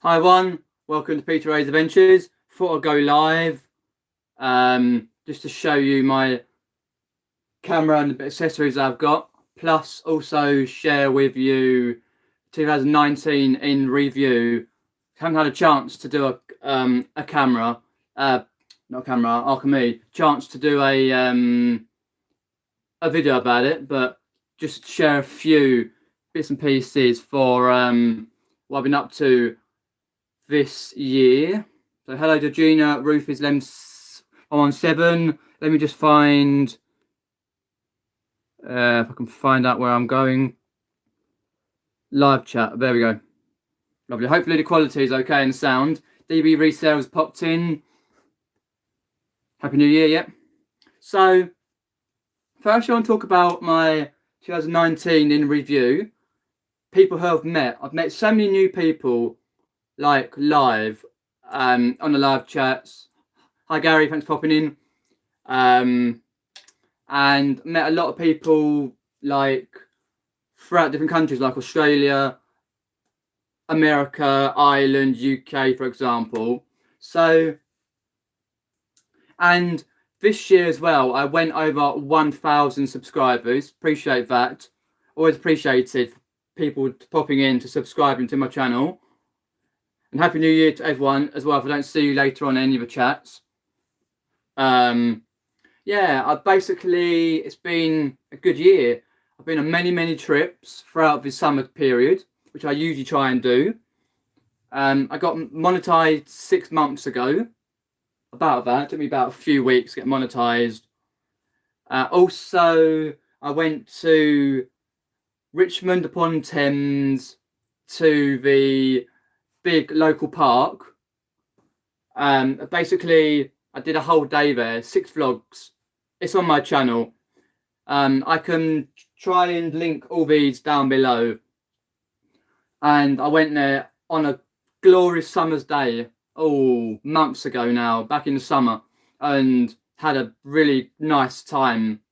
Hi everyone, welcome to Peter A's Adventures. Thought I'd go live just to show you my camera and the accessories I've got, plus also share with you 2019 in review. Haven't had a chance to do a camera, not a camera, Archimede, chance to do a video about it, but just share a few bits and pieces for what I've been up to this year. So hello Georgina, Rufus Lems 117. Let me just find if I can find out where I'm going. Live chat, there we go. Lovely. Hopefully the quality is okay and sound. DB resales popped in. Happy New Year, yeah. So first I want to talk about my 2019 in review. People who I've met so many new people, like live on the live chats. Hi Gary, thanks for popping in. And met a lot of people like throughout different countries, like Australia, America, Ireland, UK, for example. So, and this year as well, I went over 1,000 subscribers. Appreciate that. Always appreciated people popping in to subscribing to my channel. And Happy New Year to everyone as well, if I don't see you later on in any of the chats. Yeah, it's been a good year. I've been on many trips throughout the summer period, which I usually try and do. I got monetized 6 months ago. About that, it took me about a few weeks to get monetized. Also, I went to Richmond upon Thames to the big local park. Basically, I did a whole day there, 6 vlogs. It's on my channel. I can try and link all these down below. And I went there on a glorious summer's day, months ago now, back in the summer, and had a really nice time.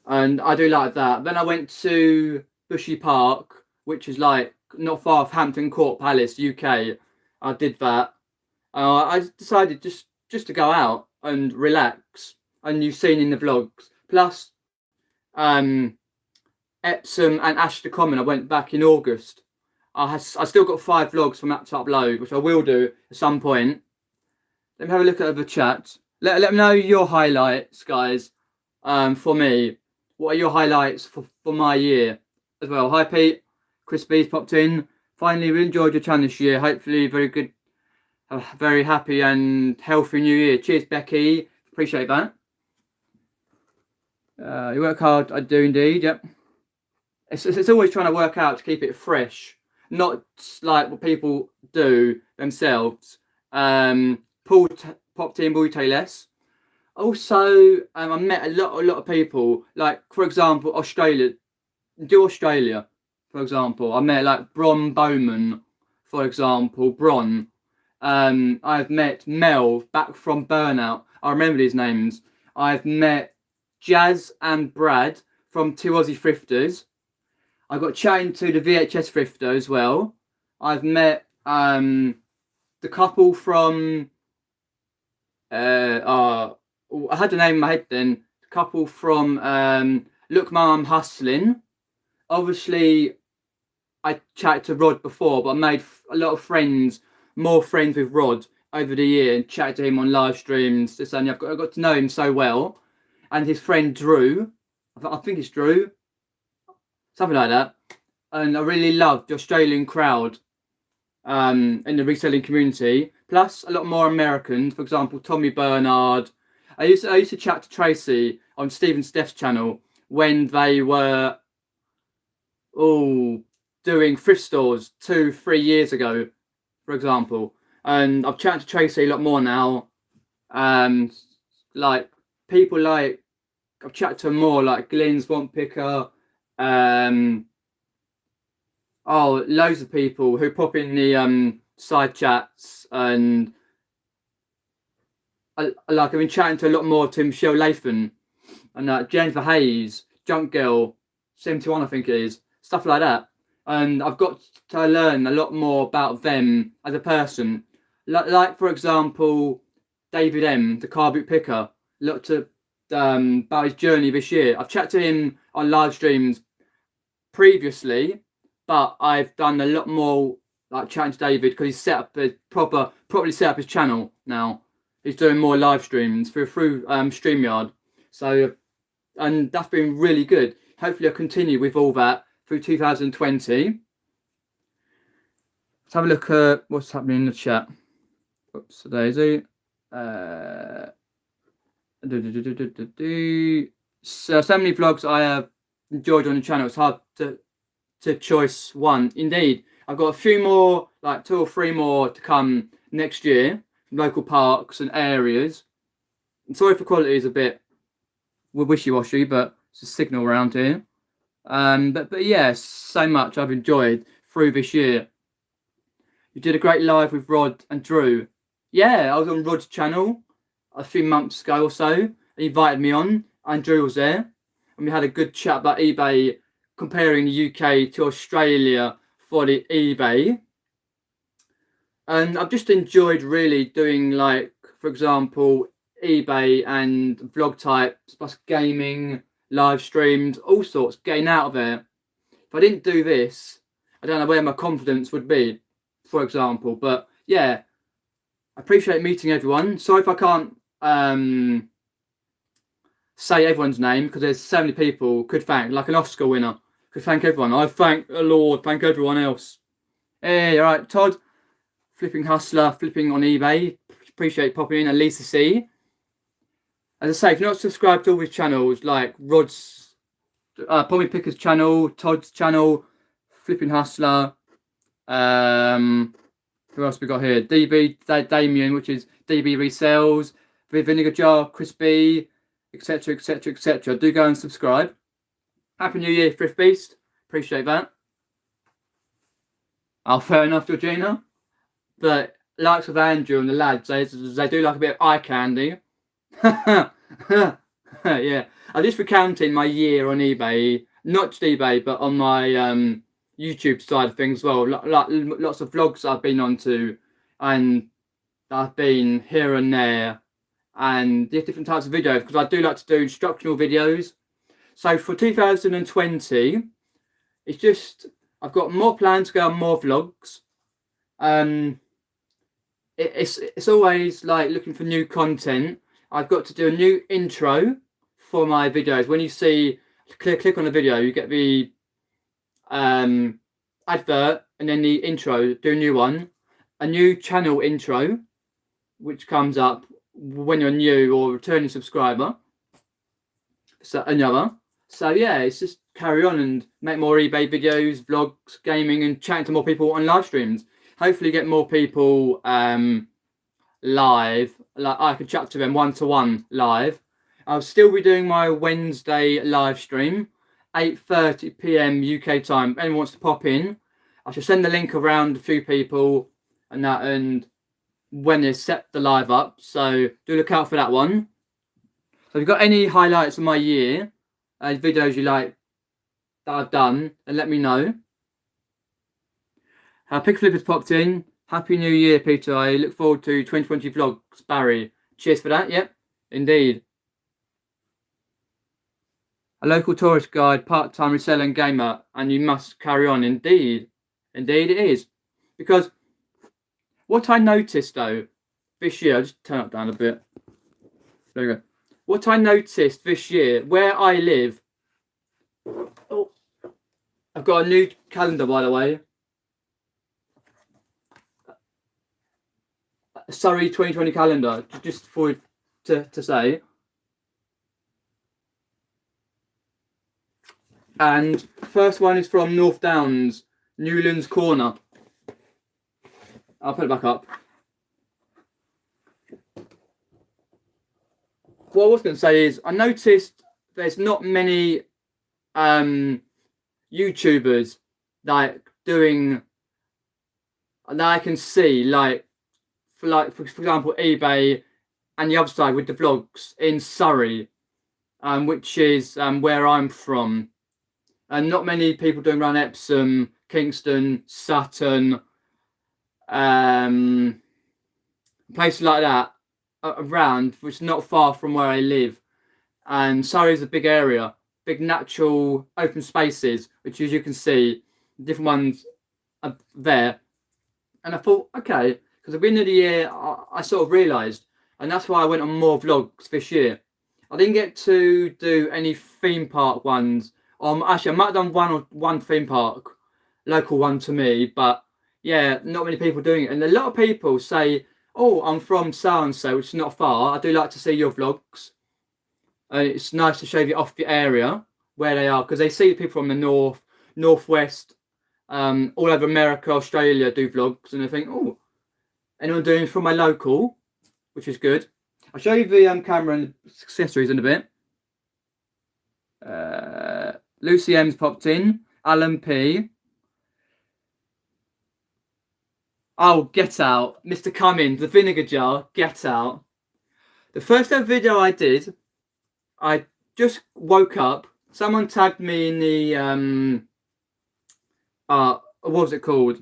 And I do like that. Then I went to Bushy Park, which is like not far off Hampton Court Palace, UK. I did that. I decided just to go out and relax, and you've seen in the vlogs. Plus, Epsom and Ashton Common, I went back in August. I still got 5 vlogs from that to upload, which I will do at some point. Let me have a look at the chat. Let me know your highlights, guys. For me, what are your highlights for my year as well? Hi Pete, Chris B's popped in. Finally, we enjoyed your channel this year. Hopefully, very good, very happy and healthy new year. Cheers, Becky. Appreciate that. You work hard, I do indeed. Yep. It's always trying to work out to keep it fresh, not like what people do themselves. Paul popped in, Buite less. Also, I met a lot of people, like for example, Australia, for example. I met like Bron Bowman, for example, Bron. I've met Mel back from Burnout. I remember these names. I've met Jazz and Brad from 2 Aussie Thrifters. I got chatting to the VHS Thrifter as well. I've met the couple from I had the name in my head then. The couple from Look Mum, I'm Hustling. Obviously, I chatted to Rod before, but I made a lot of friends, more friends with Rod over the year, and chatted to him on live streams. And I got to know him so well. And his friend Drew, I think it's Drew, something like that. And I really loved the Australian crowd in the reselling community. Plus a lot more Americans, for example, Tommy Bernard. I used to chat to Tracy on Stephen Steph's channel when they were doing thrift stores 2-3 years ago, for example. And I've chatted to Tracy a lot more now. Like people like I've chatted to more like Glenn Swamppicker. Loads of people who pop in the side chats, and I've been chatting to a lot more to Michelle Lathan and Jennifer Hayes, Junk Girl 71, I think it is, stuff like that. and I've got to learn a lot more about them as a person. Like for example, David M, the car boot picker. Looked at about his journey this year. I've chatted to him on live streams previously, but I've done a lot more like chatting to David because he's set up a properly set up his channel now. He's doing more live streams through StreamYard. So, and that's been really good. Hopefully I'll continue with all that through 2020. Let's have a look at what's happening in the chat. Oops, daisy. So many vlogs I have enjoyed on the channel. It's hard to choice one. Indeed, I've got a few more, like 2 or 3 more to come next year from local parks and areas. I'm sorry if the quality is a bit wishy-washy, but it's a signal around here. But yeah, so much I've enjoyed through this year. You did a great live with Rod and Drew. Yeah, I was on Rod's channel a few months ago or so. He invited me on, and Drew was there, and we had a good chat about eBay, comparing the UK to Australia for the eBay. And I've just enjoyed really doing, like, for example, eBay and vlog types, plus gaming, live streams, all sorts, getting out of there. If I didn't do this, I don't know where my confidence would be, for example. But yeah, I appreciate meeting everyone. Sorry if I can't say everyone's name because there's so many people could thank, like an Oscar winner. Could thank everyone. I thank the Lord, thank everyone else. Hey, all right, Todd, flipping hustler, flipping on eBay. Appreciate popping in. And Lisa C. As I say, if you're not subscribed to all his channels, like Rod's, Pommy Picker's channel, Todd's channel, flipping hustler. Who else we got here? DB Damien, which is DB Resells, Vinegar Jar, Chris B, etc., etc., etc. Do go and subscribe. Happy New Year, Thrift Beast. Appreciate that. Oh, fair enough, Georgina. But likes of Andrew and the lads, they do like a bit of eye candy. Yeah. I'm just recounting my year on eBay. Not just eBay, but on my YouTube side of things as well. Like lots of vlogs I've been onto, and I've been here and there, and different types of videos, because I do like to do instructional videos. So for 2020, it's just, I've got more plans to go on more vlogs. It's always like looking for new content. I've got to do a new intro for my videos. When you see, click on the video, you get the advert and then the intro. Do a new one, a new channel intro, which comes up when you're new or returning subscriber. So another. So yeah, it's just carry on and make more eBay videos, vlogs, gaming, and chatting to more people on live streams. Hopefully get more people live, like I can chat to them one-to-one live. I'll still be doing my Wednesday live stream, 8:30 p.m. UK time. If anyone wants to pop in, I shall send the link around a few people and that, and when they set the live up. So do look out for that one. So if you've got any highlights of my year, videos you like that I've done, then let me know. Pick Flip has popped in. Happy New Year, Peter. I look forward to 2020 vlogs, Barry. Cheers for that. Yep, indeed. A local tourist guide, part-time reseller and gamer, and you must carry on. Indeed. Indeed it is. Because what I noticed, though, this year, I'll just turn it down a bit. There we go. What I noticed this year, where I live, oh, I've got a new calendar, by the way. Surrey 2020 calendar, just for to say. And first one is from North Downs, Newlands Corner. I'll put it back up. What I was going to say is, I noticed there's not many YouTubers like doing that I can see, like for example eBay, and the other side with the vlogs in Surrey, which is where I'm from, and not many people doing around Epsom, Kingston, Sutton, places like that around, which is not far from where I live. And Surrey is a big area, big natural open spaces, which as you can see, different ones are there. And I thought, okay, because at the end of the year, I sort of realised, and that's why I went on more vlogs this year. I didn't get to do any theme park ones. Actually, I might have done one theme park, local one to me, but yeah, not many people doing it. And a lot of people say, oh, I'm from so-and-so, which is not far. I do like to see your vlogs. And it's nice to show you off the area where they are, because they see people from the north, northwest, all over America, Australia do vlogs, and they think, oh, anyone doing from my local, which is good. I'll show you the camera and accessories in a bit. Lucy M's popped in. Alan P. Oh, get out. Mr. Cummins, the vinegar jar, get out. The first ever video I did, I just woke up. Someone tagged me in the, what was it called?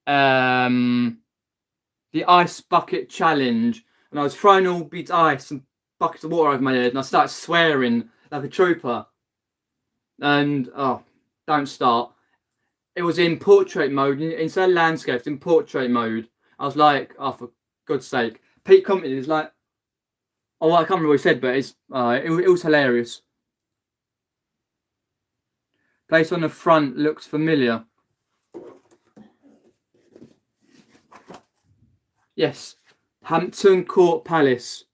The ice bucket challenge. And I was throwing all these ice and buckets of water over my head, and I started swearing like a trooper. And, oh, don't start. It was in portrait mode, instead of landscapes, in portrait mode. I was like, oh, for God's sake. Pete commented, was like, oh, I can't remember what he said, but it was hilarious. Place on the front looks familiar. Yes, Hampton Court Palace.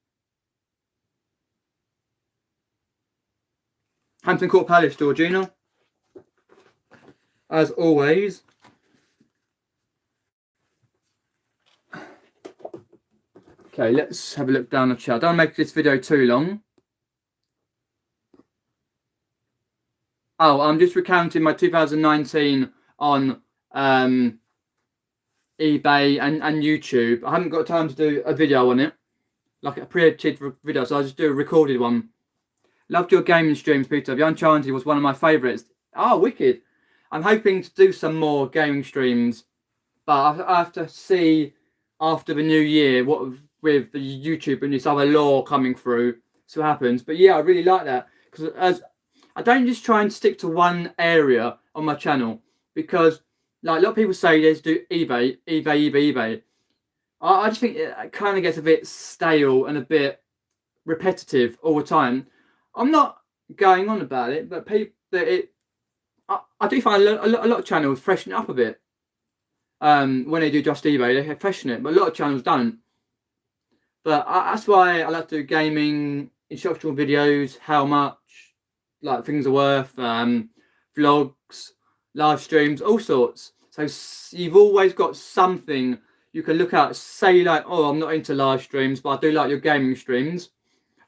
Hampton Court Palace, Georgina. As always. Okay, let's have a look down the chat. Don't make this video too long. Oh, I'm just recounting my 2019 on eBay and YouTube. I haven't got time to do a video on it, like a pre-edited video, so I'll just do a recorded one. Loved your gaming streams, Peter. The Uncharted was one of my favourites. Oh, wicked. I'm hoping to do some more gaming streams, but I have to see after the new year what with the YouTube and this other law coming through, see what happens. But yeah, I really like that, because as I don't just try and stick to one area on my channel, because like a lot of people say they just do eBay. I just think it kind of gets a bit stale and a bit repetitive all the time. I'm not going on about it, but I do find a lot of channels freshen it up a bit. When they do just eBay, they freshen it, but a lot of channels don't. But that's why I like to do gaming, instructional videos, how much, like things are worth, vlogs, live streams, all sorts. So you've always got something you can look at, say like, oh, I'm not into live streams, but I do like your gaming streams.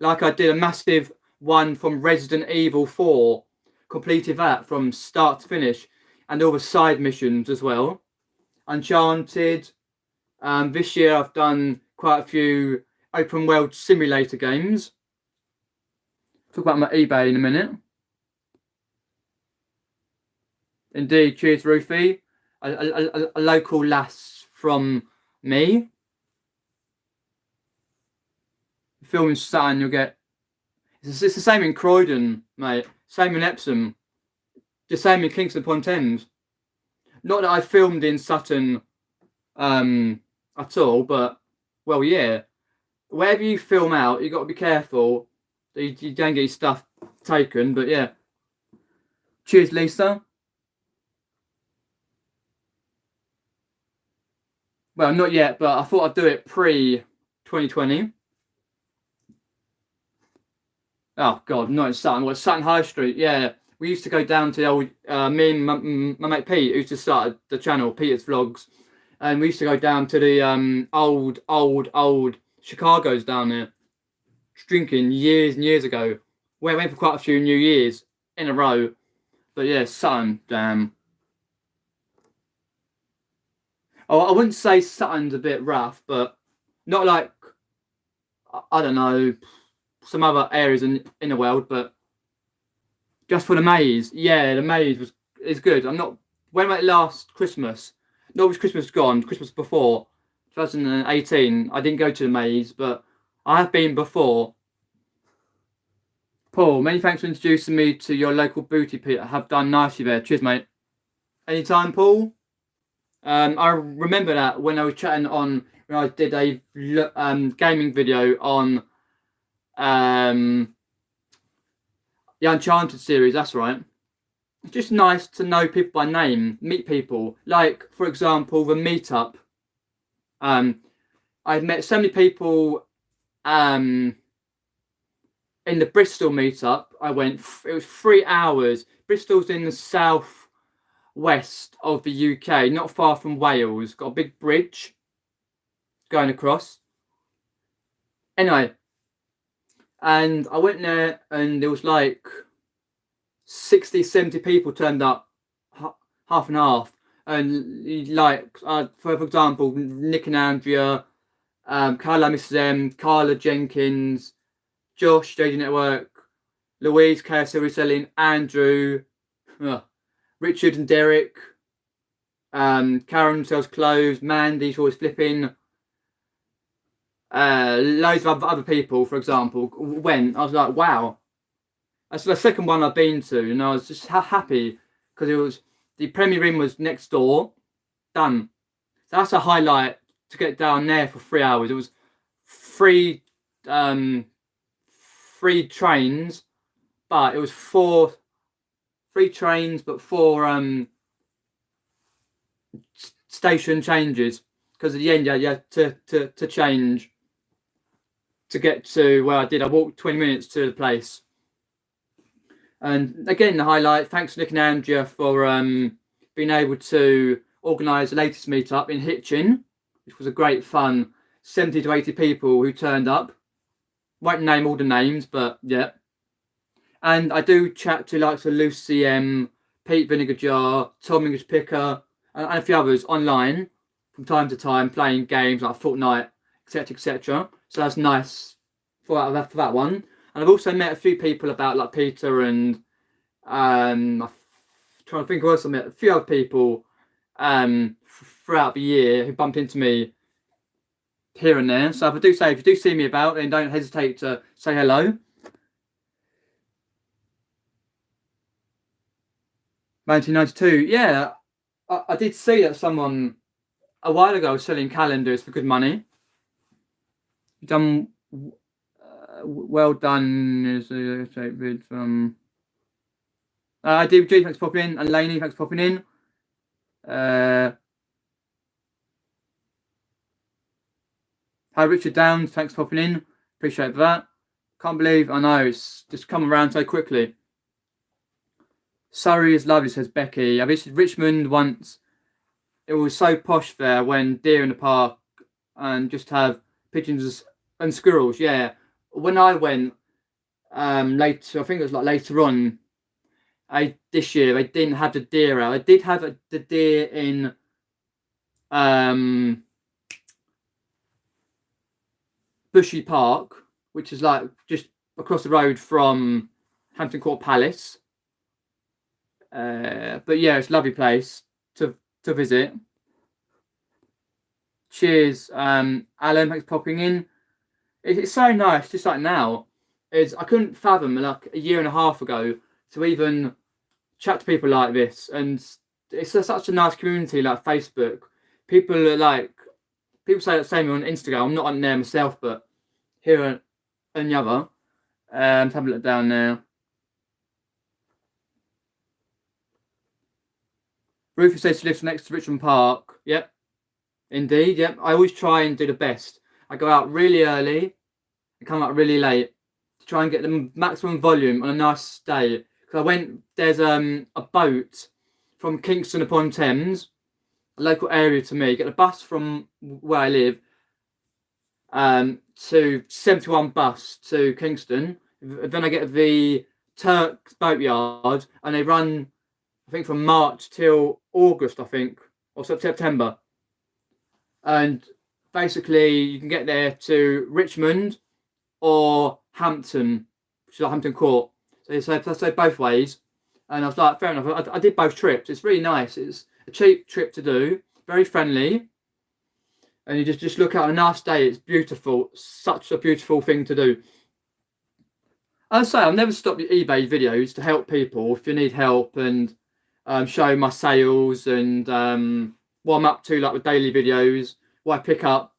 Like I did a massive one from Resident Evil 4, completed that from start to finish, and all the side missions as well. Uncharted. This year I've done quite a few open world simulator games. Talk about my eBay in a minute. Indeed, cheers, Ruthie. A local lass from me. Filming Sutton, you'll get. It's the same in Croydon, mate. Same in Epsom. The same in Kingston upon Thames. Not that I filmed in Sutton at all, but well, yeah. Wherever you film out, you got to be careful that you don't get your stuff taken. But yeah. Cheers, Lisa. Well, not yet, but I thought I'd do it pre-2020. Oh, God, not in Sutton. Well, Sutton High Street, yeah. We used to go down to the old, me and my mate Pete, who used to start the channel, Peter's Vlogs. And we used to go down to the old Chicago's down there. Drinking years and years ago. We went for quite a few New Years in a row. But yeah, Sutton, damn. Oh, I wouldn't say Sutton's a bit rough, but not like, I don't know, some other areas in the world, but just for the maze, yeah, the maze is good. I'm not when was it last Christmas? Not was Christmas gone, Christmas before, 2018. I didn't go to the maze, but I have been before. Paul, many thanks for introducing me to your local booty pit. I have done nicely there. Cheers, mate. Anytime, Paul. I remember that when I was chatting on, when I did a gaming video on the Uncharted series, that's right. It's just nice to know people by name, meet people. Like, for example, the meetup. I've met so many people in the Bristol meetup. I went, it was 3 hours. Bristol's in the south west of the UK, not far from Wales. Got a big bridge going across. Anyway, and I went there and there was like 60, 70 people turned up, half and half. And like, for example, Nick and Andrea, Carla, Mrs. M, Carla Jenkins, Josh, JD Network, Louise, KSL Reselling, Andrew, Richard and Derek, Karen sells clothes, Mandy's always flipping, loads of other people, for example, went. I was like, wow. That's the second one I've been to, and I was just happy because it was, the Premier Inn was next door, done. So that's a highlight, to get down there for 3 hours. It was free trains, but it was 4 free trains, but 4 station changes, because at the end you had to change to get to where I did. I walked 20 minutes to the place. And again, the highlight, thanks to Nick and Andrea for being able to organise the latest meetup in Hitchin, which was a great fun. 70 to 80 people who turned up. Won't name all the names, but yeah. And I do chat to like Lucy M, Pete Vinegar Jar, Tom English Picker, and a few others online from time to time, playing games like Fortnite, etc., etc. So that's nice for that one. And I've also met a few people about like Peter and I'm trying to think of else. I met a few other people throughout the year who bumped into me here and there. So if you do see me about, then don't hesitate to say hello. 1992, yeah, I did see that someone a while ago was selling calendars for good money. Done. Well done. Is a vid from DBG, thanks for popping in, and Laney, thanks for popping in. Hi Richard Downs, thanks for popping in. Appreciate that. Can't believe, I know, it's just come around so quickly. Surrey is lovely, says Becky. I visited Richmond once. It was so posh there, when deer in the park and just have pigeons and squirrels. Yeah. When I went later, I think it was like later on, this year, they didn't have the deer out. I did have the deer in Bushy Park, which is like just across the road from Hampton Court Palace. But yeah, it's a lovely place to visit. Cheers, Alan, thanks for popping in. It's so nice, just like now. I couldn't fathom like a year and a half ago to even chat to people like this, and it's such a nice community like Facebook. People say the same on Instagram. I'm not on there myself, but here and the other. Let's have a look down now. Rufus says she lives next to Richmond Park. Yep, indeed. Yep, I always try and do the best. I go out really early and come out really late to try and get the maximum volume on a nice day. Because there's a boat from Kingston upon Thames, a local area to me. Get a bus from where I live to 71 bus to Kingston. Then I get the Turks boatyard, and they run, I think, from March till August, I think, or September. And basically, you can get there to Richmond or Hampton, which is like Hampton Court. So both ways. And I was like, fair enough. I did both trips. It's really nice. It's a cheap trip to do, very friendly. And you just look out on a nice day. It's beautiful. Such a beautiful thing to do. I'll say I'll never stop your eBay videos to help people if you need help and show my sales and what I'm up to, like with daily videos, what I pick up.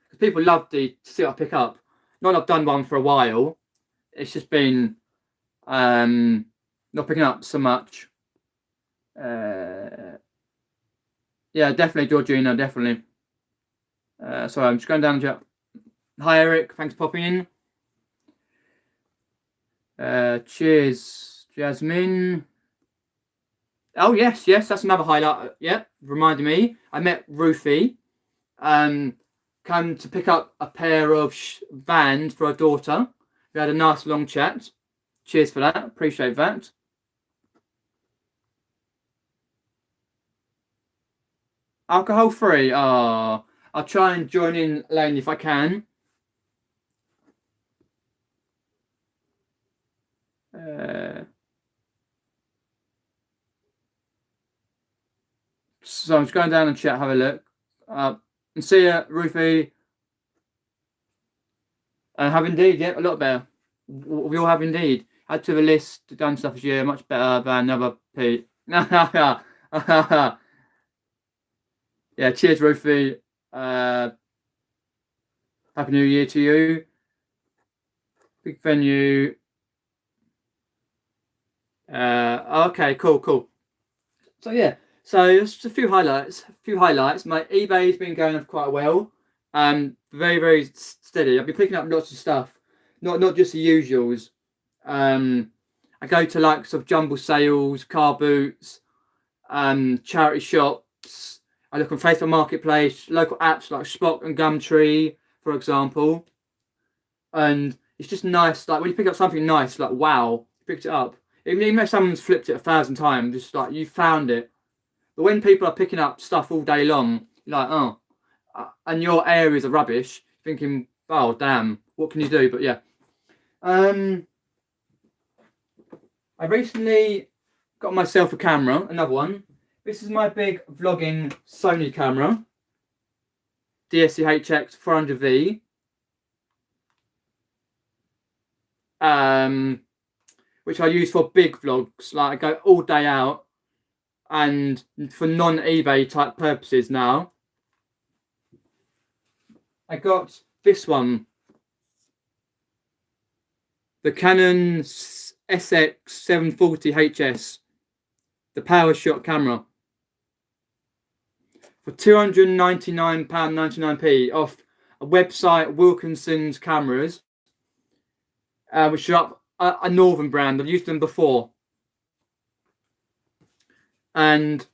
Because people love to see what I pick up. Not that I've done one for a while. It's just been not picking up so much. Yeah, definitely, Georgina, definitely. Sorry, I'm just going down to. Hi, Eric. Thanks for popping in. Cheers, Jasmine. Oh yes, that's another highlight. Yeah, reminded me. I met Ruthie. Come to pick up a pair of Vans for her daughter. We had a nice long chat. Cheers for that. Appreciate that. Alcohol free. I'll try and join in, Lane, if I can. So I'm just going down and chat, have a look. And see ya, Ruthie. Have indeed, yeah, a lot better. We all have indeed. Add to the list, done stuff this year, much better than another Pete. Yeah, cheers, Ruthie. Happy New Year to you. Big venue. Okay, cool. So yeah, so just a few highlights. My eBay's been going off quite well. Very, very steady. I've been picking up lots of stuff, not just the usuals. I go to like sort of jumble sales, car boots, charity shops. I look on Facebook Marketplace, local apps like Spock and Gumtree, for example. And it's just nice, like when you pick up something nice, like wow, you picked it up. Even if someone's flipped it 1,000 times, just like you found it. But when people are picking up stuff all day long, you're like, oh, and your areas are rubbish, thinking, oh damn, what can you do? But yeah, I recently got myself a camera, another one. This is my big vlogging Sony camera, DSC-HX 400V. Which I use for big vlogs, like I go all day out, and for non-eBay type purposes now. I got this one, the Canon SX740HS, the PowerShot camera, for £299.99 off a website, Wilkinson's Cameras, which are a northern brand. I've used them before, and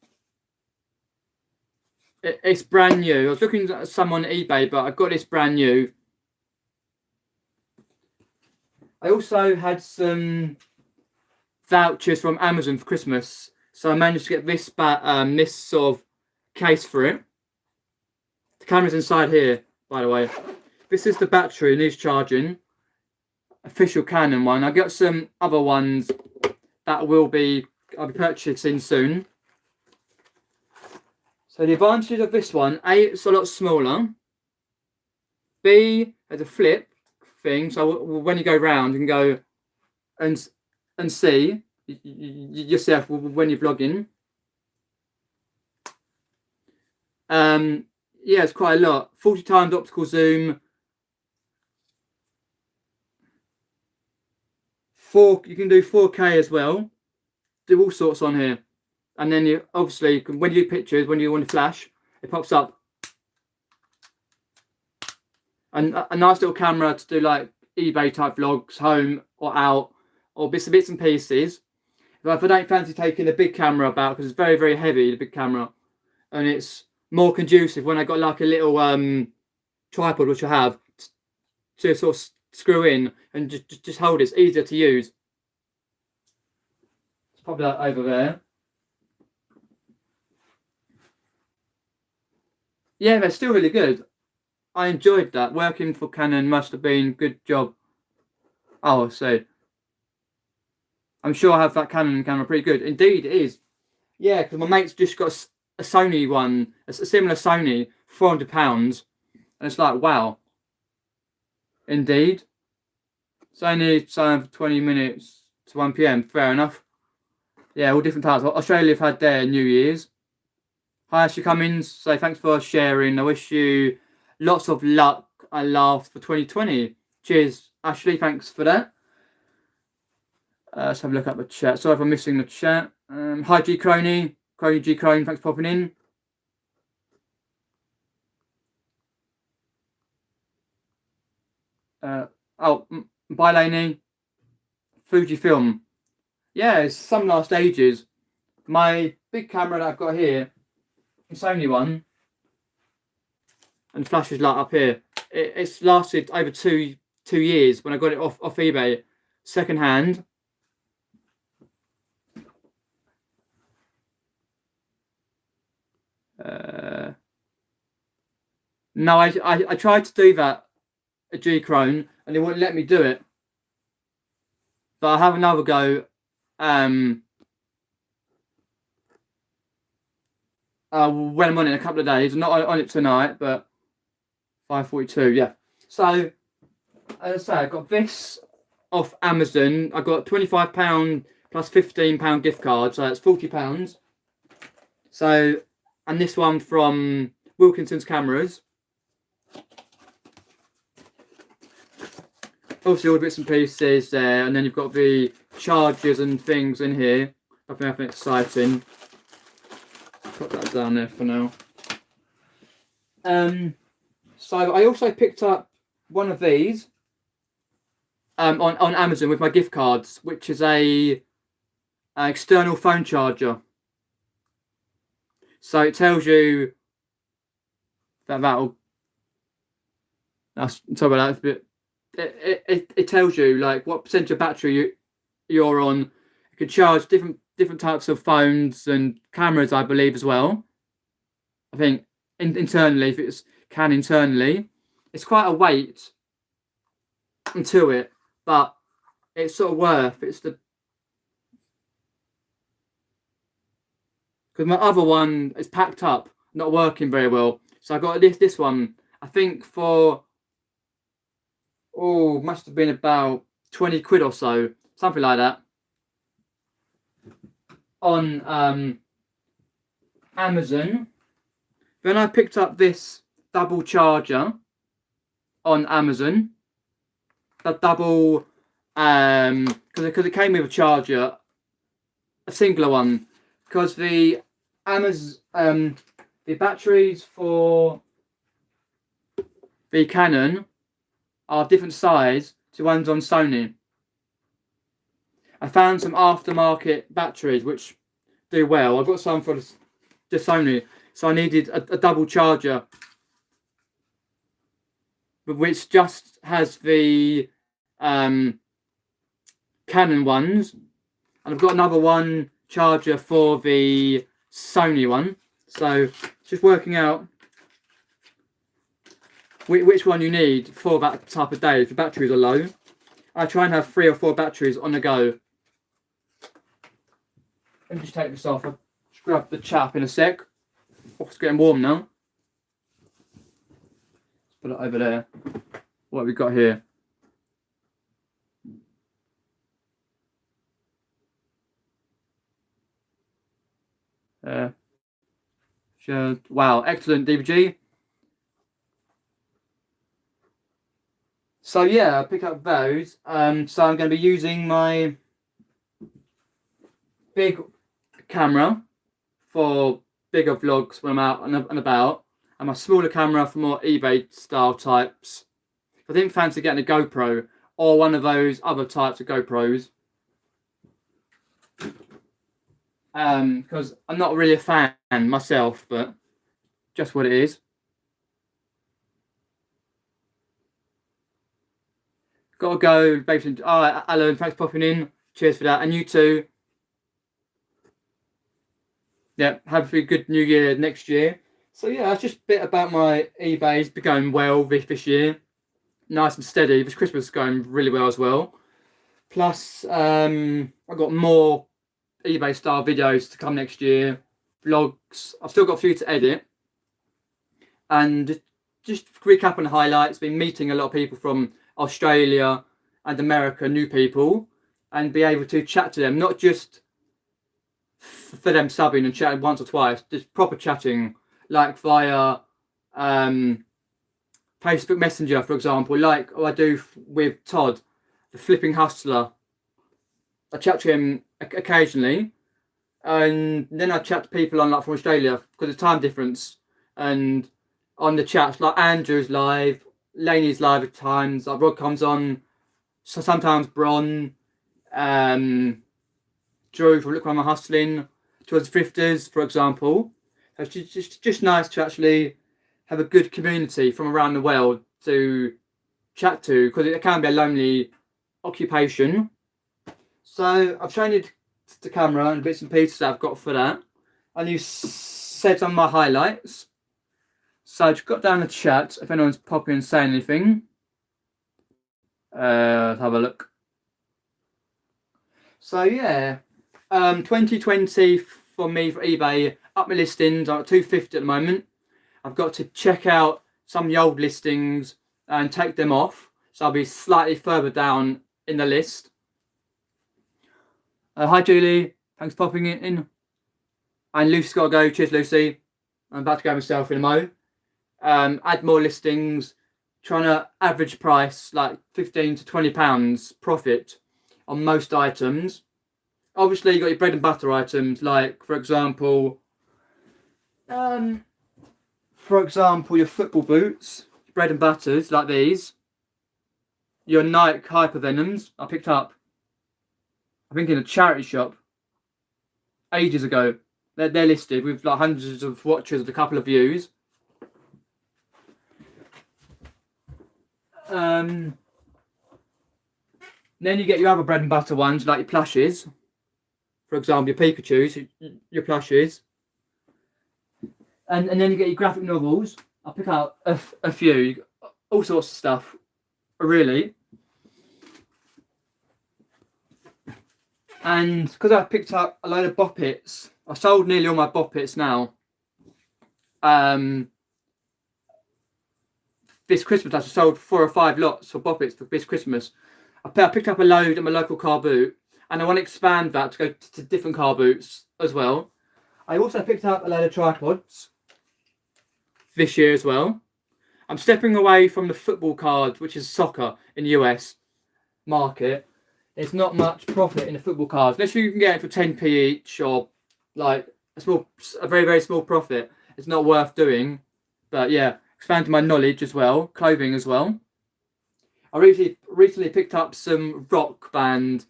it's brand new. I was looking at some on eBay, but I got this brand new. I also had some vouchers from Amazon for Christmas, so I managed to get this this sort of case for it. The camera's inside here, by the way. This is the battery, needs charging. Official Canon one. I got some other ones that I'll be purchasing soon. So the advantage of this one, A, it's a lot smaller. B, there's a flip thing, so when you go round, you can go and see yourself when you're vlogging. Yeah, it's quite a lot. 40 times optical zoom. You can do 4K as well. Do all sorts on here. And then you obviously, when you do pictures, when you want to flash, it pops up. And a nice little camera to do like eBay type vlogs, home or out, or bits and pieces. If I don't fancy taking a big camera about, because it's very, very heavy, the big camera, and it's more conducive when I got like a little tripod, which I have, to sort of screw in and just hold it. It's easier to use. Let's pop that over there. Yeah, they're still really good. I enjoyed that. Working for Canon must have been a good job. Oh, I see. I'm sure I have that Canon camera pretty good. Indeed, it is. Yeah, because my mate's just got a Sony one, a similar Sony, £400, and it's like, wow. Indeed. Sony signed for 20 minutes to 1 p.m. Fair enough. Yeah, all different types. Australia have had their New Year's. Hi, Ashley Cummins. So thanks for sharing. I wish you lots of luck and laughs for 2020. Cheers, Ashley. Thanks for that. Let's have a look at the chat. Sorry if I'm missing the chat. Hi, G Crony. Crony G Crone. Thanks for popping in. Bye, Laney. Fujifilm. Yeah, it's some last ages. My big camera that I've got here, Sony one, and the flash is light up here. It's lasted over two years when I got it off eBay, second hand. No, I tried to do that at G Crone and they wouldn't let me do it. But I'll have another go. When I'm on it in a couple of days. I'm not on it tonight, but 5:42, yeah. So, as I say, I got this off Amazon. I got £25 plus £15 gift card, so that's £40. So, and this one from Wilkinson's Cameras. Obviously, all the bits and pieces there, and then you've got the chargers and things in here. Nothing exciting. Put that down there for now. So I also picked up one of these on Amazon with my gift cards, which is an external phone charger. So it tells you that'll. That's sorry about that. But it tells you like what percentage of battery you're on. You can charge different types of phones and cameras, I believe, as well. I think internally, if it's Canon internally, it's quite a wait until it, but it's sort of worth. It's the because my other one is packed up, not working very well. So I got this one. I think for must have been about 20 quid or so, something like that. On Amazon. Then I picked up this double charger on Amazon. That double, because it came with a charger, a singular one. Because the Amazon, the batteries for the Canon are different size to ones on Sony. I found some aftermarket batteries which do well. I got some for the Sony, so I needed a double charger, which just has the Canon ones, and I've got another one charger for the Sony one. So just working out which one you need for that type of day. If the batteries are low, I try and have 3 or 4 batteries on the go. Let me just take this off. I'll just grab the chap in a sec. Oh, it's getting warm now. Let's put it over there. What have we got here? Wow, excellent, DBG. So yeah, I pick up those. So I'm going to be using my big camera for bigger vlogs when I'm out and about, and my smaller camera for more eBay style types. I didn't fancy getting a GoPro or one of those other types of GoPros, because I'm not really a fan myself, but just what it is. Gotta go, babes. Alright, Alan, thanks for popping in. Cheers for that, and you too. Yeah, have a good new year next year. So yeah, that's just a bit about my eBay's been going well this year. Nice and steady. This Christmas is going really well as well. Plus, I've got more eBay style videos to come next year. Vlogs. I've still got a few to edit. And just recap on the highlights. Been meeting a lot of people from Australia and America, new people, and be able to chat to them, not just for them subbing and chatting once or twice, just proper chatting, like via Facebook Messenger, for example, like I do with Todd, the flipping hustler. I chat to him occasionally, and then I chat to people on like from Australia because of time difference, and on the chats like Andrew's live, Laney's live at times. Like Rod comes on, so sometimes Bron, Drew from Look Where I'm Hustling, towards Thrifters, for example. So it's just nice to actually have a good community from around the world to chat to, because it can be a lonely occupation. So I've shown you the camera and bits and pieces that I've got for that, and you said on my highlights. So I've got down the chat if anyone's popping and saying anything. Let's have a look. So yeah, 2020 for me for eBay, up my listings. I'm at 250 at the moment. I've got to check out some of the old listings and take them off, so I'll be slightly further down in the list. Hi Julie, thanks for popping in. And Lucy's got to go. Cheers Lucy. I'm about to go myself in a mo. Add more listings, trying to average price like £15 to £20 profit on most items. Obviously, you got your bread and butter items, like for example, your football boots, bread and butters like these. Your Nike Hypervenoms I picked up, I think in a charity shop ages ago. They're listed with like hundreds of watches and a couple of views. Then you get your other bread and butter ones, like your plushes. For example, your Pikachu's, your plushes. And then you get your graphic novels. I'll pick out a few. All sorts of stuff, really. And because I picked up a load of Boppets, I've sold nearly all my Boppets now. This Christmas, I sold 4 or 5 lots for Boppets for this Christmas. I picked up a load at my local car boot, and I want to expand that to go to different car boots as well. I also picked up a load of tripods this year as well. I'm stepping away from the football cards, which is soccer in the US market. There's not much profit in the football cards, unless you can get it for 10p each, or like a very, very small profit. It's not worth doing. But yeah, expanding my knowledge as well, clothing as well. I recently picked up some Rock Band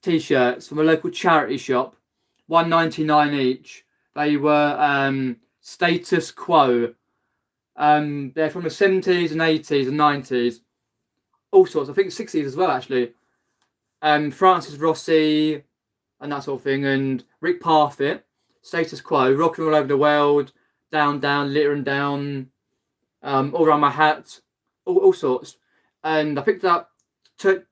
t-shirts from a local charity shop, $1.99 each. They were Status Quo. They're from the 70s and 80s and 90s, all sorts. I think 60s as well, actually. Francis Rossi and that sort of thing, and Rick Parfitt. Status Quo, rocking all over the world, down, litter and down, all around my hat, all sorts. And I picked up two.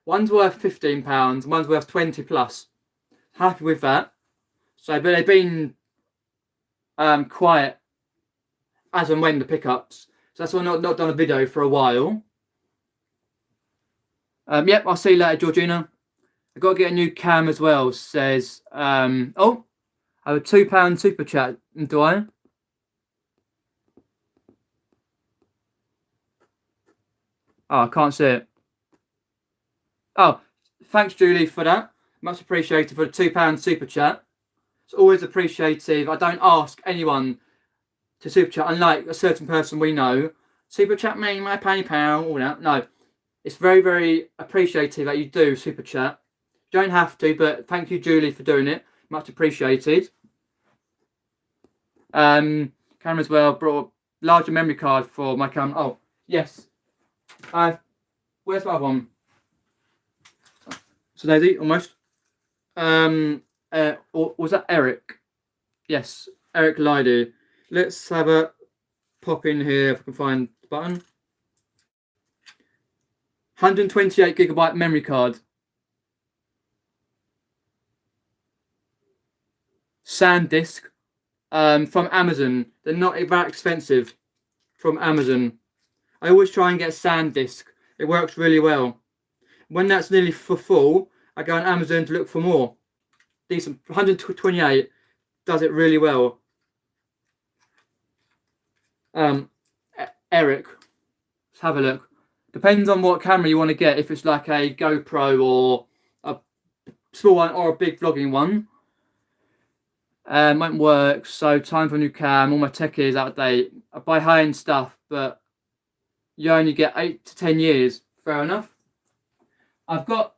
One's worth £15, one's worth 20 plus. Happy with that. So, but they've been quiet as and when the pickups. So that's why I've not done a video for a while. Yep, I'll see you later, Georgina. I've got to get a new cam as well, says... oh, I have a £2 super chat. Do I? Oh, I can't see it. Oh, thanks, Julie, for that. Much appreciated for the £2 super chat. It's always appreciative. I don't ask anyone to super chat, unlike a certain person we know. Super chat me, my PayPal, all that. No, it's very, very appreciative that you do super chat. You don't have to, but thank you, Julie, for doing it. Much appreciated. Cameron as well brought a larger memory card for my camera. Oh, yes. Where's my other one? So Daisy, almost. Or was that Eric? Yes, Eric Lydy. Let's have a pop in here if I can find the button. 128GB memory card. SanDisk from Amazon. They're not that expensive from Amazon. I always try and get SanDisk. It works really well. When that's nearly for full, I go on Amazon to look for more. Decent. 128 does it really well. Eric, let's have a look. Depends on what camera you want to get. If it's like a GoPro or a small one or a big vlogging one. Won't work, so time for a new cam. All my tech is out of date. I buy high-end stuff, but you only get 8 to 10 years. Fair enough. I've got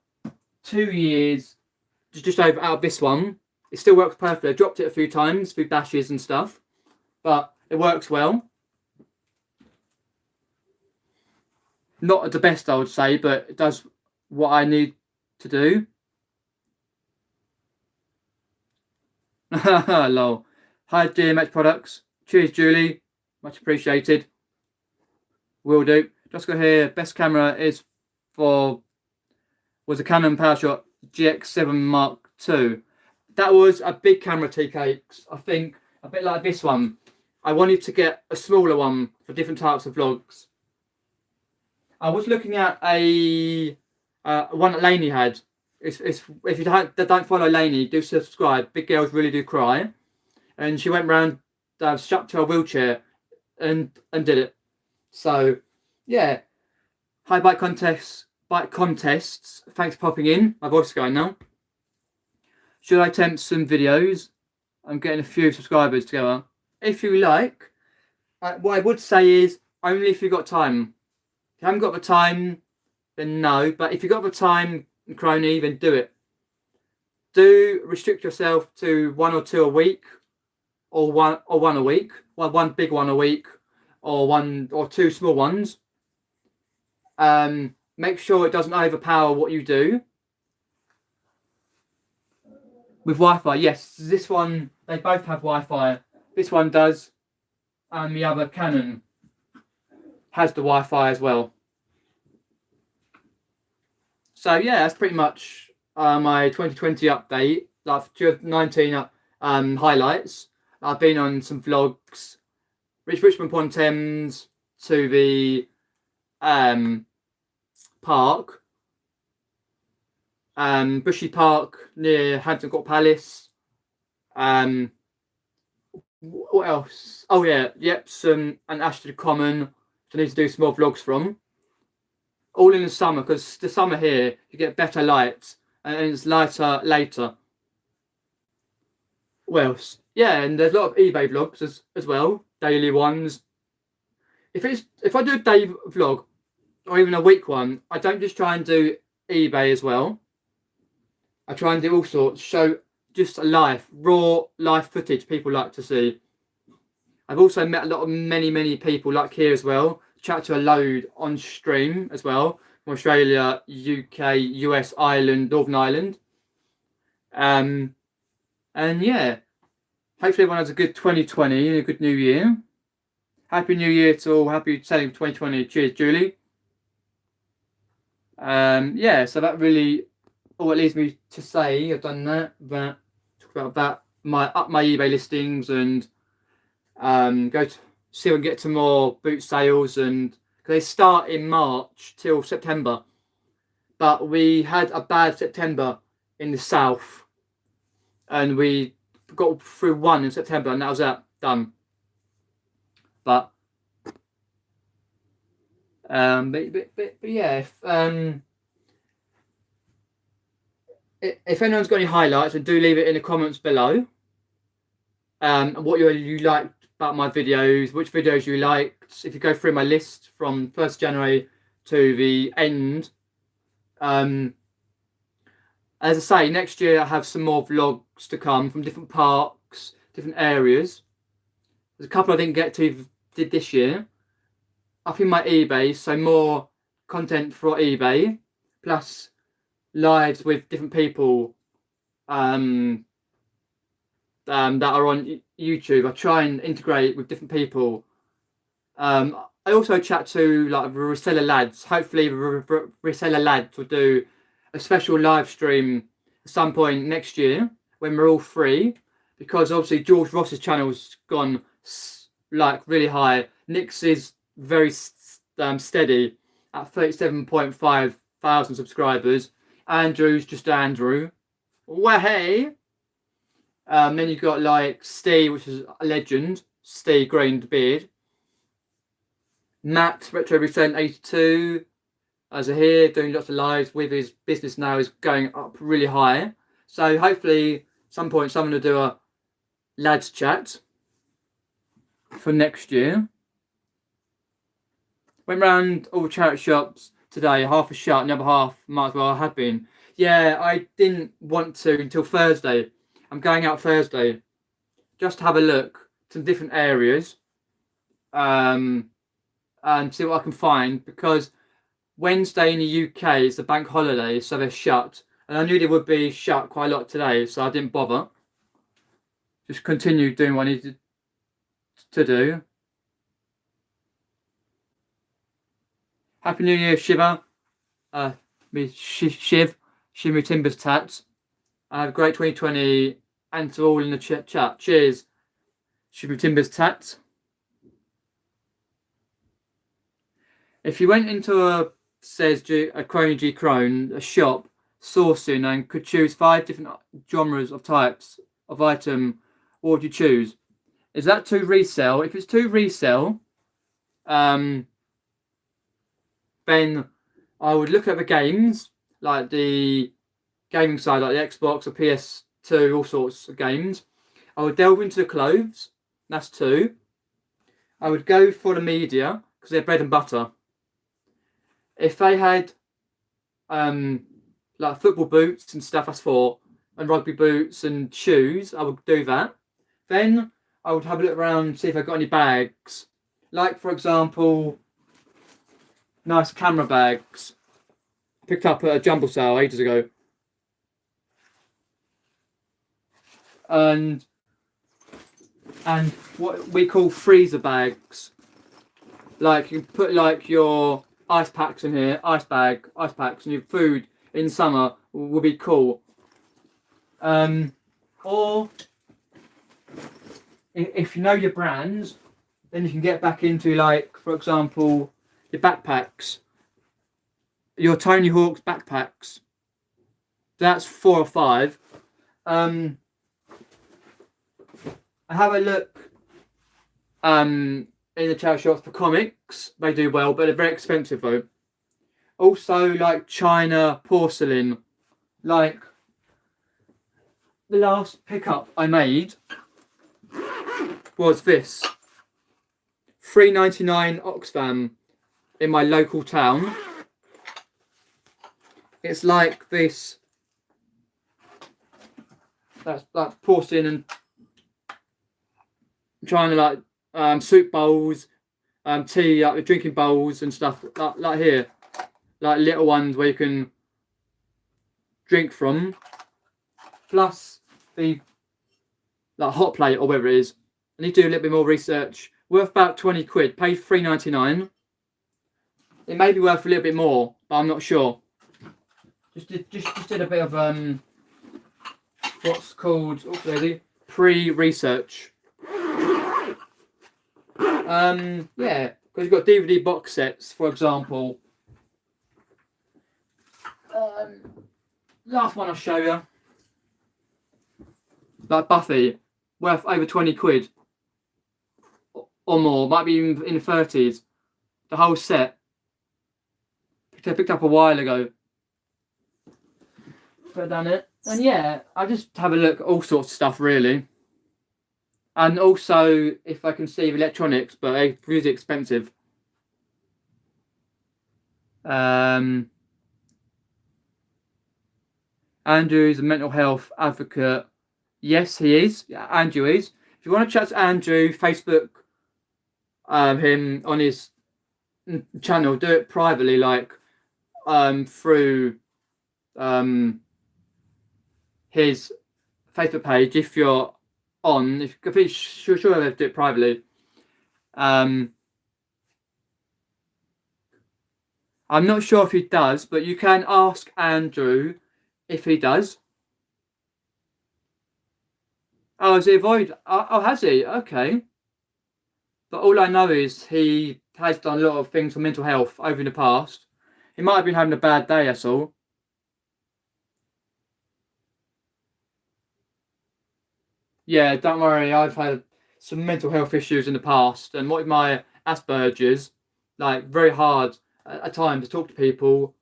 2 years just over out of this one. It still works perfectly. I dropped it a few times through dashes and stuff, but it works well. Not the best, I would say, but it does what I need to do. Lol. Hi, DMH Products. Cheers, Julie. Much appreciated. Will do. Just got here. Best camera was a Canon PowerShot GX7 Mark II. That was a big camera, TK. I think a bit like this one. I wanted to get a smaller one for different types of vlogs. I was looking at a one that Lainey had. If you don't follow Lainey, do subscribe. Big Girls Really Do Cry. And she went round, strapped to a wheelchair and did it. So, yeah. Hi, bike contests. Thanks for popping in. My voice is going now. Should I attempt some videos? I'm getting a few subscribers together. If you like, what I would say is only if you've got time. If you haven't got the time, then no. But if you've got the time, crony, then do it. Do restrict yourself to 1 or 2 a week, or one a week. One big one a week, or 1 or 2 small ones. Make sure it doesn't overpower what you do. With Wi-Fi, yes, this one, they both have Wi-Fi. This one does, and the other Canon has the Wi-Fi as well. So yeah, that's pretty much my 2020 update. Like 2019 highlights. I've been on some vlogs. Richmond upon Thames to the park. Bushy Park near Hampton Court Palace. What else? Oh yeah, Epsom and Ashton Common. So I need to do some more vlogs from. All in the summer, because the summer here you get better light and it's lighter later. What else? Yeah, and there's a lot of eBay vlogs as well, daily ones. If I do a day vlog or even a week one, I don't just try and do eBay as well. I try and do all sorts, show just raw life footage people like to see. I've also met many people like here as well. Chat to a load on stream as well from Australia, UK, US, Ireland, Northern Ireland. And yeah, hopefully everyone has a good 2020 and a good new year. Happy New Year to all. Happy selling 2020. Cheers, Julie. Yeah, so that really all it leaves me to say. I've done that. Talk about that. My eBay listings and go to see if I can get to more boot sales, and because they start in March till September, but we had a bad September in the south, and we got through one in September, and that was that done. But yeah, if anyone's got any highlights, then do leave it in the comments below. What you liked about my videos, which videos you liked. If you go through my list from 1st January to the end. As I say, next year I have some more vlogs to come from different parks, different areas. There's a couple I didn't get to did this year. Up in my eBay, so more content for eBay, plus lives with different people that are on YouTube. I try and integrate with different people. I also chat to like the reseller lads. Hopefully, the reseller lads will do a special live stream at some point next year when we're all free, because obviously George Ross's channel's gone like really high. Nick's is very steady at 37.5 thousand subscribers. Andrew's just Andrew. Well, hey. Then you've got like Steve, which is a legend. Steve growing the beard. Matt Retro Recent 82 as a here doing lots of lives with his business now is going up really high. So hopefully some point someone will do a lads chat for next year. Went round all the charity shops today, half a shut, the other half might as well have been. Yeah, I didn't want to until Thursday. I'm going out Thursday just to have a look to some different areas and see what I can find, because Wednesday in the UK is the bank holiday, so they're shut. And I knew they would be shut quite a lot today, so I didn't bother. Just continue doing what I needed to do. Happy New Year, Shiva. Shiv Timbers Tats. Have a great 2020, and to all in the chat. Cheers. Shiv Timbers Tats. If you went into a Crony G Crone, a shop, sourcing, and could choose 5 different genres of types of item, what would you choose? Is that to resell? If it's to resell, then I would look at the games, like the gaming side, like the Xbox or PS2, all sorts of games. I would delve into the clothes. That's 2. I would go for the media, because they're bread and butter. If they had like football boots and stuff, that's 4, and rugby boots and shoes, I would do that. Then I would have a look around, see if I've got any bags. Like, for example, nice camera bags. Picked up at a jumble sale ages ago. And what we call freezer bags. Like, you put like your ice packs in here, ice packs, and your food in summer will be cool. Or if you know your brands, then you can get back into, like, for example, your backpacks, your Tony Hawk's backpacks. That's 4 or 5. I have a look in the charity shops for comics. They do well, but they're very expensive though. Also, like China porcelain. Like the last pickup I made was this $3.99 Oxfam in my local town. It's like this. That's like porcelain and China, like soup bowls, tea, like drinking bowls and stuff like here, like little ones where you can drink from. Plus the like hot plate or whatever it is. I need to do a little bit more research. Worth about 20 quid. Paid $3.99. It may be worth a little bit more, but I'm not sure. Just did a bit of what's called pre-research. Yeah, because you've got DVD box sets, for example. Last one I'll show you. Like Buffy, worth over 20 quid or more, might be even in the 30s. The whole set. Picked up a while ago. Put down it. And yeah, I just have a look at all sorts of stuff really. And also, if I can see electronics, but they're really expensive. Andrew is a mental health advocate. Yes, he is. Yeah, Andrew is. If you want to chat to Andrew, Facebook him on his channel, do it privately, like through his Facebook page. If you're on, if you're sure they'll do it privately. I'm not sure if he does, but you can ask Andrew if he does. Oh, has he avoided? Oh, has he? Okay. But all I know is he has done a lot of things for mental health over in the past. He might have been having a bad day, that's all. Yeah, don't worry. I've had some mental health issues in the past, and what with my Asperger's, like very hard at times to talk to people.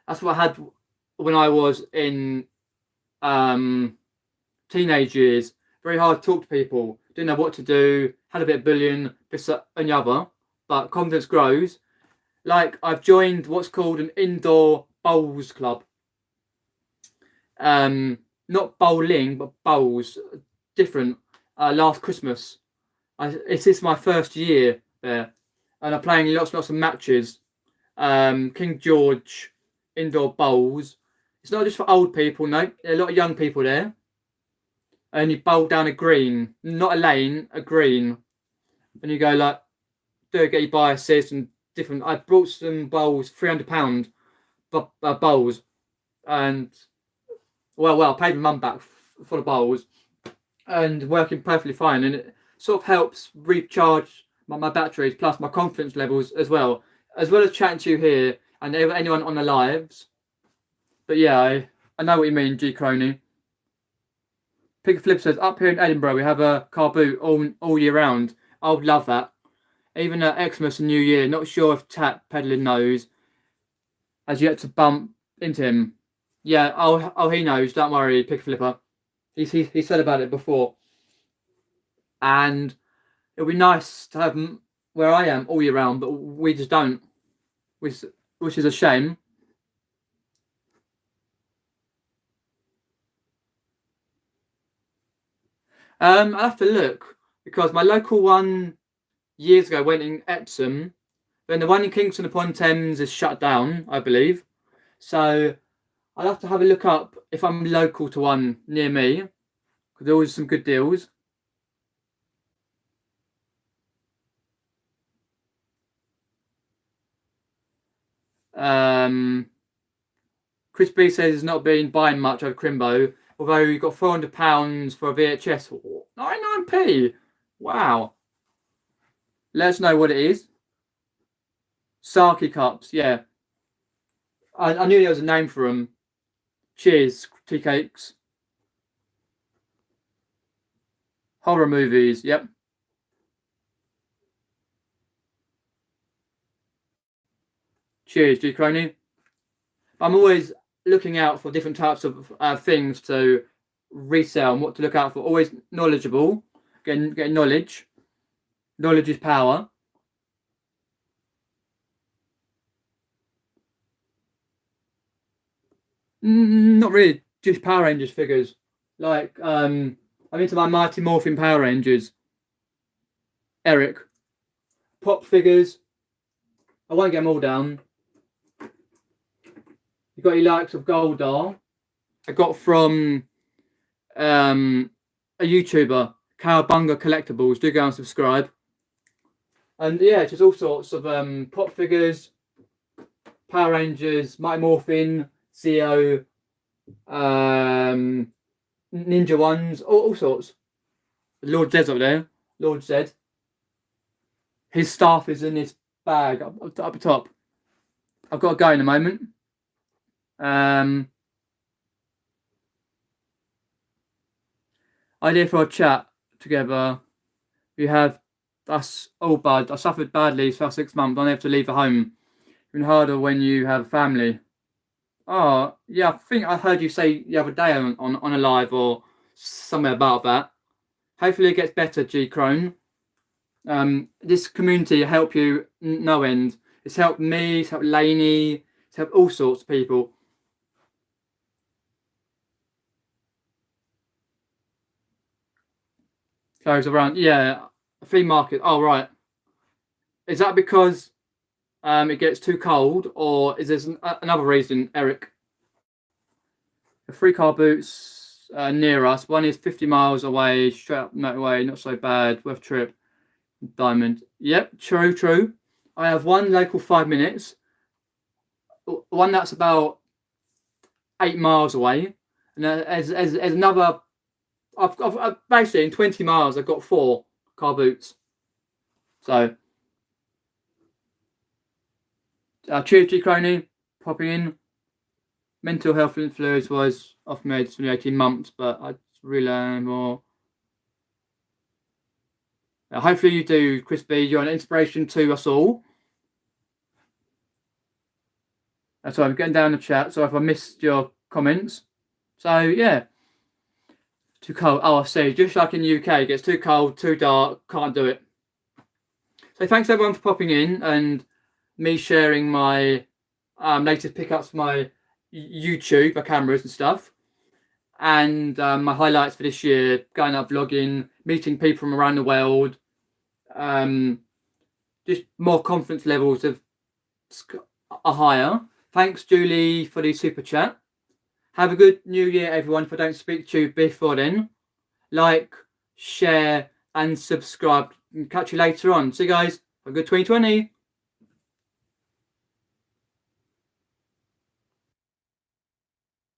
That's what I had when I was in um, teenage years. Very hard to talk to people. Didn't know what to do. Had a bit of bullying, this that, and the other. But confidence grows. Like I've joined what's called an indoor bowls club. Not bowling, but bowls. Different. Last Christmas. It's this my first year there, and I'm playing lots and lots of matches. King George indoor bowls. It's not just for old people, no. There are a lot of young people there, and you bowl down a green, not a lane, a green, and you go like, do get your biases and different. I brought some bowls, £300 bowls, and well, I paid my mum back for the bowls, and working perfectly fine, and it sort of helps recharge my batteries plus my confidence levels as well as chatting to you here and anyone on the lives. But yeah, I know what you mean, G Crony. Pick Flip says, up here in Edinburgh we have a car boot all year round. I would love that. Even at Xmas and New Year, not sure if Tap Peddling knows, has yet to bump into him. Yeah, oh he knows, don't worry, Pick Flipper. He said about it before. And it'll be nice to have where I am all year round, but we just don't, which is a shame. I'll have to look because my local one years ago went in Epsom. Then the one in Kingston upon Thames is shut down, I believe. So I'll have to have a look up if I'm local to one near me because there always some good deals. Chris B says he's not been buying much over Crimbo, although he got £400 for a VHS. 99p. Wow. Let us know what it is. Sake cups, yeah. I knew there was a name for them. Cheers, tea cakes. Horror movies, yep. Cheers, G Crony. I'm always looking out for different types of things to resell and what to look out for. Always knowledgeable, getting knowledge. Knowledge is power. Not really, just Power Rangers figures. Like, I'm into my Mighty Morphin Power Rangers. Eric. Pop figures. I won't get them all down. You've got your likes of Goldar. I got from a YouTuber, Cowabunga Collectibles. Do go and subscribe. And yeah, just all sorts of pop figures, Power Rangers, Mighty Morphin, Zeo, Ninja ones, all sorts. Lord Zed's up there. Lord Zed. His staff is in this bag up the top. I've got to go in a moment. Idea for a chat together. We have us all bad. I suffered badly for 6 months. I have to leave the home. Even harder when you have family. Oh, yeah, I think I heard you say the other day on a live or somewhere about that. Hopefully it gets better, G Crone. This community will help you no end. It's helped me, it's helped Lainey, it's helped all sorts of people. Goes around, yeah, flea market. Oh, right. Is that because it gets too cold, or is there another reason, Eric? The three car boots near us. One is 50 miles away, straight up motorway, not so bad, worth trip. Diamond. Yep, true. I have one local 5 minutes. one that's about 8 miles away, and as another. I've basically in 20 miles I've got 4 car boots. So cheers G Crony, popping in. Mental health influence was off meds for 18 months, but I really learn more. Hopefully you do, Chris B. You're an inspiration to us all. So I'm getting down the chat. So if I missed your comments, so yeah, too cold. Oh, I see. Just like in the UK, it gets too cold, too dark, can't do it. So thanks everyone for popping in and me sharing my latest pickups for my YouTube, my cameras and stuff, and my highlights for this year: going out vlogging, meeting people from around the world, just more confidence levels are higher. Thanks, Julie, for the super chat. Have a good New Year, everyone. If I don't speak to you before then, like, share, and subscribe. Catch you later on. See you guys. Have a good 2020.